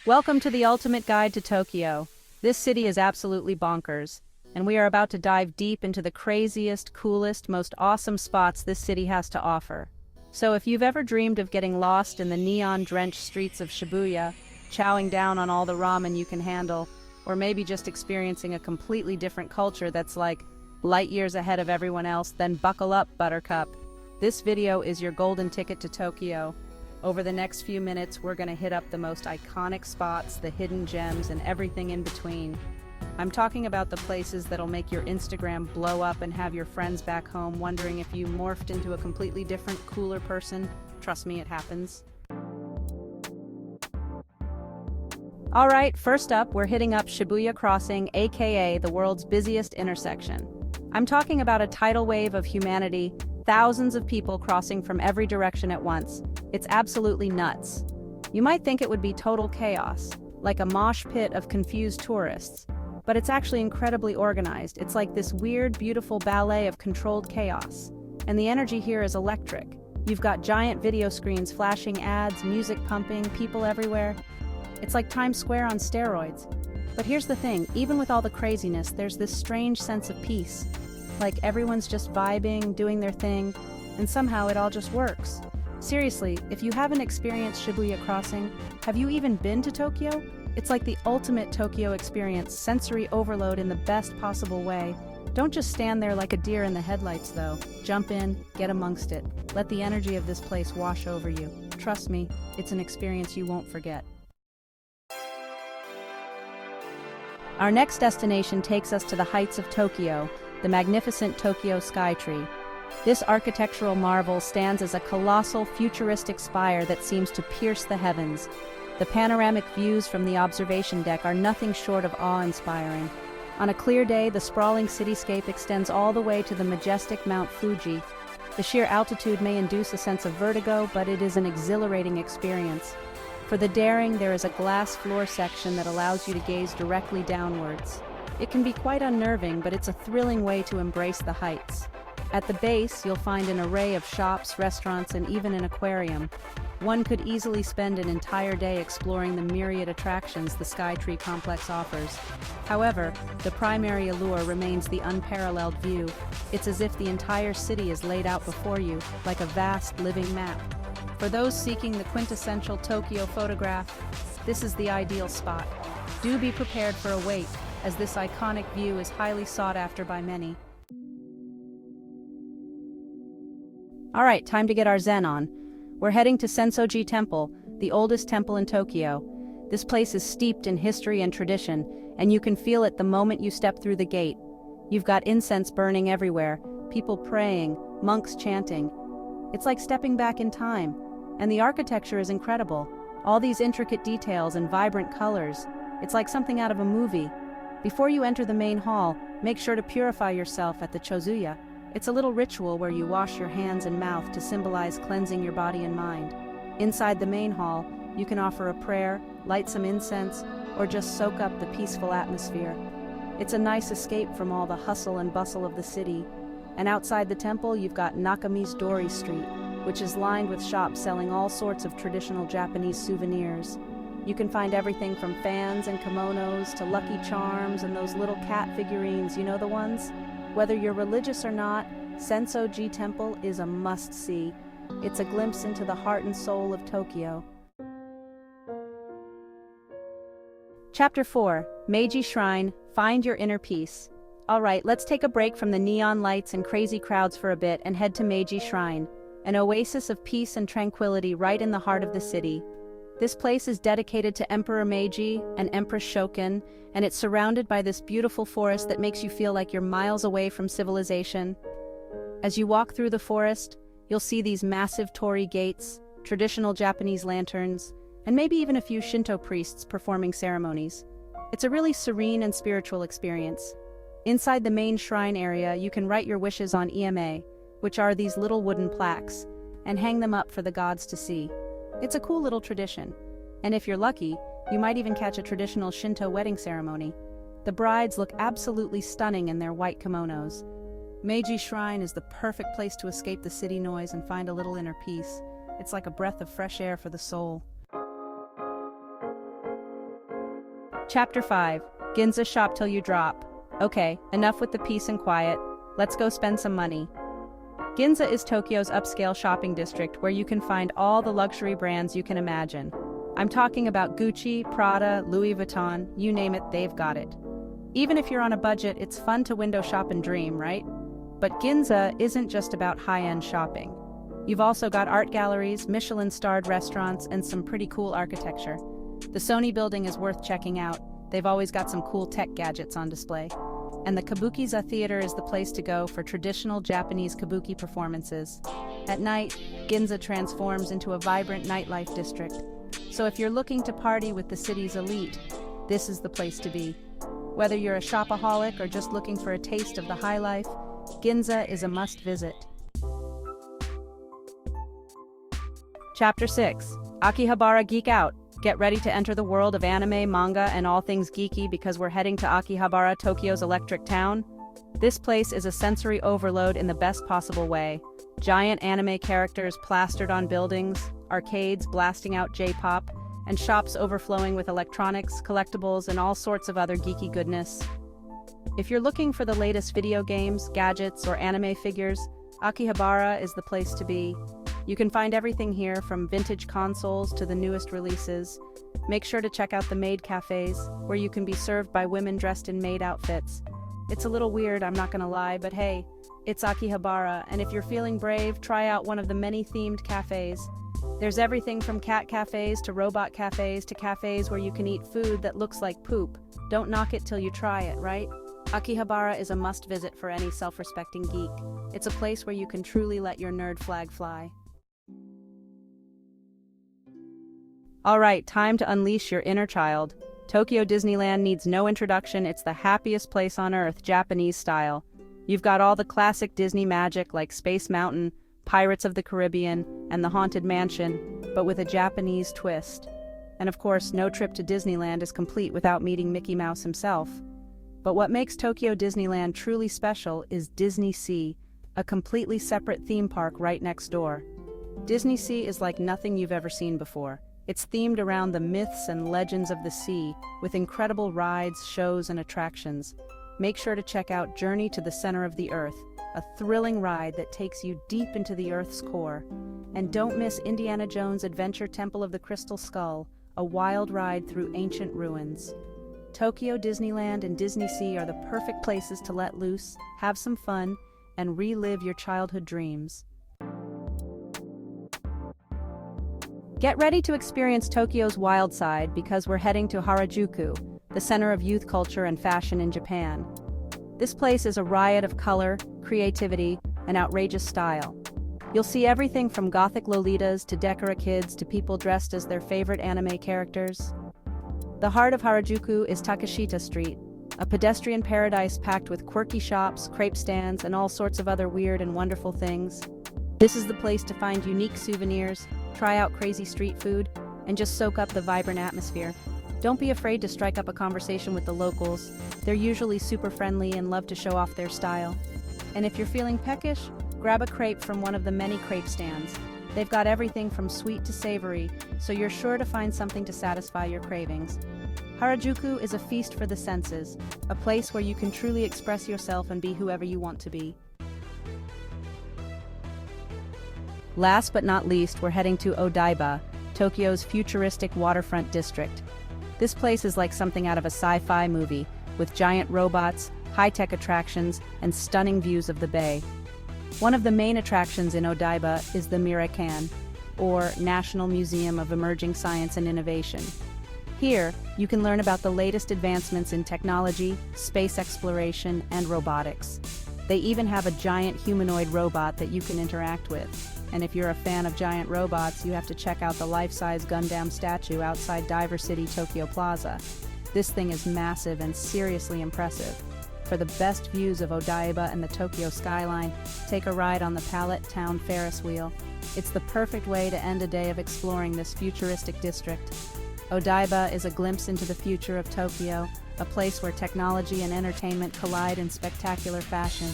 Welcome to the ultimate guide to Tokyo. This city is absolutely bonkers, and we are about to dive deep into the craziest, coolest, most awesome spots this city has to offer. So if you've ever dreamed of getting lost in the neon-drenched streets of Shibuya, chowing down on all the ramen you can handle, or maybe just experiencing a completely different culture that's like light years ahead of everyone else, then buckle up, Buttercup. This video is your golden ticket to Tokyo. Over the next few minutes, we're going to hit up the most iconic spots, the hidden gems, and everything in between. I'm talking about the places that'll make your Instagram blow up and have your friends back home wondering if you morphed into a completely different, cooler person. Trust me, it happens. Alright, first up, we're hitting up Shibuya Crossing, aka the world's busiest intersection. I'm talking about a tidal wave of humanity, thousands of people crossing from every direction at once. It's absolutely nuts. You might think it would be total chaos, like a mosh pit of confused tourists, but it's actually incredibly organized. It's like this weird, beautiful ballet of controlled chaos. And the energy here is electric. You've got giant video screens flashing ads, music pumping, people everywhere. It's like Times Square on steroids. But here's the thing, even with all the craziness, there's this strange sense of peace. Like everyone's just vibing, doing their thing, and somehow it all just works. Seriously, if you haven't experienced Shibuya Crossing, have you even been to Tokyo? It's like the ultimate Tokyo experience, sensory overload in the best possible way. Don't just stand there like a deer in the headlights though. Jump in, get amongst it. Let the energy of this place wash over you. Trust me, it's an experience you won't forget. Our next destination takes us to the heights of Tokyo, the magnificent Tokyo Skytree. This architectural marvel stands as a colossal, futuristic spire that seems to pierce the heavens. The panoramic views from the observation deck are nothing short of awe-inspiring. On a clear day, the sprawling cityscape extends all the way to the majestic Mount Fuji. The sheer altitude may induce a sense of vertigo, but it is an exhilarating experience. For the daring, there is a glass floor section that allows you to gaze directly downwards. It can be quite unnerving, but it's a thrilling way to embrace the heights. At the base, you'll find an array of shops, restaurants, and even an aquarium. One could easily spend an entire day exploring the myriad attractions the Skytree complex offers. However, the primary allure remains the unparalleled view. It's as if the entire city is laid out before you, like a vast living map. For those seeking the quintessential Tokyo photograph, this is the ideal spot. Do be prepared for a wait, as this iconic view is highly sought after by many. Alright, time to get our zen on. We're heading to Sensoji Temple, the oldest temple in Tokyo. This place is steeped in history and tradition, and you can feel it the moment you step through the gate. You've got incense burning everywhere, people praying, monks chanting. It's like stepping back in time, and the architecture is incredible. All these intricate details and vibrant colors. It's like something out of a movie. Before you enter the main hall, make sure to purify yourself at the chozuya. It's a little ritual where you wash your hands and mouth to symbolize cleansing your body and mind. Inside the main hall, you can offer a prayer, light some incense, or just soak up the peaceful atmosphere. It's a nice escape from all the hustle and bustle of the city. And outside the temple, you've got Nakami's Dori Street, which is lined with shops selling all sorts of traditional Japanese souvenirs. You can find everything from fans and kimonos to Lucky Charms and those little cat figurines, you know the ones? Whether you're religious or not, Sensoji Temple is a must-see. It's a glimpse into the heart and soul of Tokyo. Chapter 4, Meiji Shrine, Find Your Inner Peace. Alright, let's take a break from the neon lights and crazy crowds for a bit and head to Meiji Shrine, an oasis of peace and tranquility right in the heart of the city. This place is dedicated to Emperor Meiji and Empress Shokin, and it's surrounded by this beautiful forest that makes you feel like you're miles away from civilization. As you walk through the forest, you'll see these massive torii gates, traditional Japanese lanterns, and maybe even a few Shinto priests performing ceremonies. It's a really serene and spiritual experience. Inside the main shrine area, you can write your wishes on eme, which are these little wooden plaques, and hang them up for the gods to see. It's a cool little tradition, and if you're lucky, you might even catch a traditional Shinto wedding ceremony. The brides look absolutely stunning in their white kimonos. Meiji Shrine is the perfect place to escape the city noise and find a little inner peace. It's like a breath of fresh air for the soul. Chapter 5. Ginza Shop Till You Drop. Okay, enough with the peace and quiet. Let's go spend some money. Ginza is Tokyo's upscale shopping district where you can find all the luxury brands you can imagine. I'm talking about Gucci, Prada, Louis Vuitton, you name it, they've got it. Even if you're on a budget, it's fun to window shop and dream, right? But Ginza isn't just about high-end shopping. You've also got art galleries, Michelin-starred restaurants, and some pretty cool architecture. The Sony building is worth checking out. They've always got some cool tech gadgets on display. And the Kabukiza Theater is the place to go for traditional Japanese kabuki performances. At night, Ginza transforms into a vibrant nightlife district. So if you're looking to party with the city's elite, this is the place to be. Whether you're a shopaholic or just looking for a taste of the high life, Ginza is a must-visit. Chapter 6. Akihabara Geek Out. Get ready to enter the world of anime, manga, and all things geeky because we're heading to Akihabara, Tokyo's electric town. This place is a sensory overload in the best possible way. Giant anime characters plastered on buildings, arcades blasting out J-pop, and shops overflowing with electronics, collectibles, and all sorts of other geeky goodness. If you're looking for the latest video games, gadgets, or anime figures, Akihabara is the place to be. You can find everything here from vintage consoles to the newest releases. Make sure to check out the maid cafes, where you can be served by women dressed in maid outfits. It's a little weird, I'm not gonna lie, but hey, it's Akihabara, and if you're feeling brave, try out one of the many themed cafes. There's everything from cat cafes to robot cafes to cafes where you can eat food that looks like poop. Don't knock it till you try it, right? Akihabara is a must-visit for any self-respecting geek. It's a place where you can truly let your nerd flag fly. Alright, time to unleash your inner child. Tokyo Disneyland needs no introduction, it's the happiest place on earth, Japanese style. You've got all the classic Disney magic like Space Mountain, Pirates of the Caribbean, and the Haunted Mansion, but with a Japanese twist. And of course, no trip to Disneyland is complete without meeting Mickey Mouse himself. But what makes Tokyo Disneyland truly special is Disney Sea, a completely separate theme park right next door. Disney Sea is like nothing you've ever seen before. It's themed around the myths and legends of the sea, with incredible rides, shows, and attractions. Make sure to check out Journey to the Center of the Earth, a thrilling ride that takes you deep into the Earth's core. And don't miss Indiana Jones' Adventure Temple of the Crystal Skull, a wild ride through ancient ruins. Tokyo Disneyland and Disney Sea are the perfect places to let loose, have some fun, and relive your childhood dreams. Get ready to experience Tokyo's wild side because we're heading to Harajuku, the center of youth culture and fashion in Japan. This place is a riot of color, creativity, and outrageous style. You'll see everything from gothic lolitas to Decora kids to people dressed as their favorite anime characters. The heart of Harajuku is Takeshita Street, a pedestrian paradise packed with quirky shops, crepe stands, and all sorts of other weird and wonderful things. This is the place to find unique souvenirs, try out crazy street food, and just soak up the vibrant atmosphere. Don't be afraid to strike up a conversation with the locals. They're usually super friendly and love to show off their style. And if you're feeling peckish, grab a crepe from one of the many crepe stands. They've got everything from sweet to savory, so you're sure to find something to satisfy your cravings. Harajuku is a feast for the senses, a place where you can truly express yourself and be whoever you want to be. Last but not least, we're heading to Odaiba, Tokyo's futuristic waterfront district. This place is like something out of a sci-fi movie, with giant robots, high-tech attractions, and stunning views of the bay. One of the main attractions in Odaiba is the Mirakan, or National Museum of Emerging Science and Innovation. Here, you can learn about the latest advancements in technology, space exploration, and robotics. They even have a giant humanoid robot that you can interact with. And if you're a fan of giant robots, you have to check out the life-size Gundam statue outside Diver City Tokyo Plaza. This thing is massive and seriously impressive. For the best views of Odaiba and the Tokyo skyline, take a ride on the Palette Town Ferris wheel. It's the perfect way to end a day of exploring this futuristic district. Odaiba is a glimpse into the future of Tokyo, a place where technology and entertainment collide in spectacular fashion.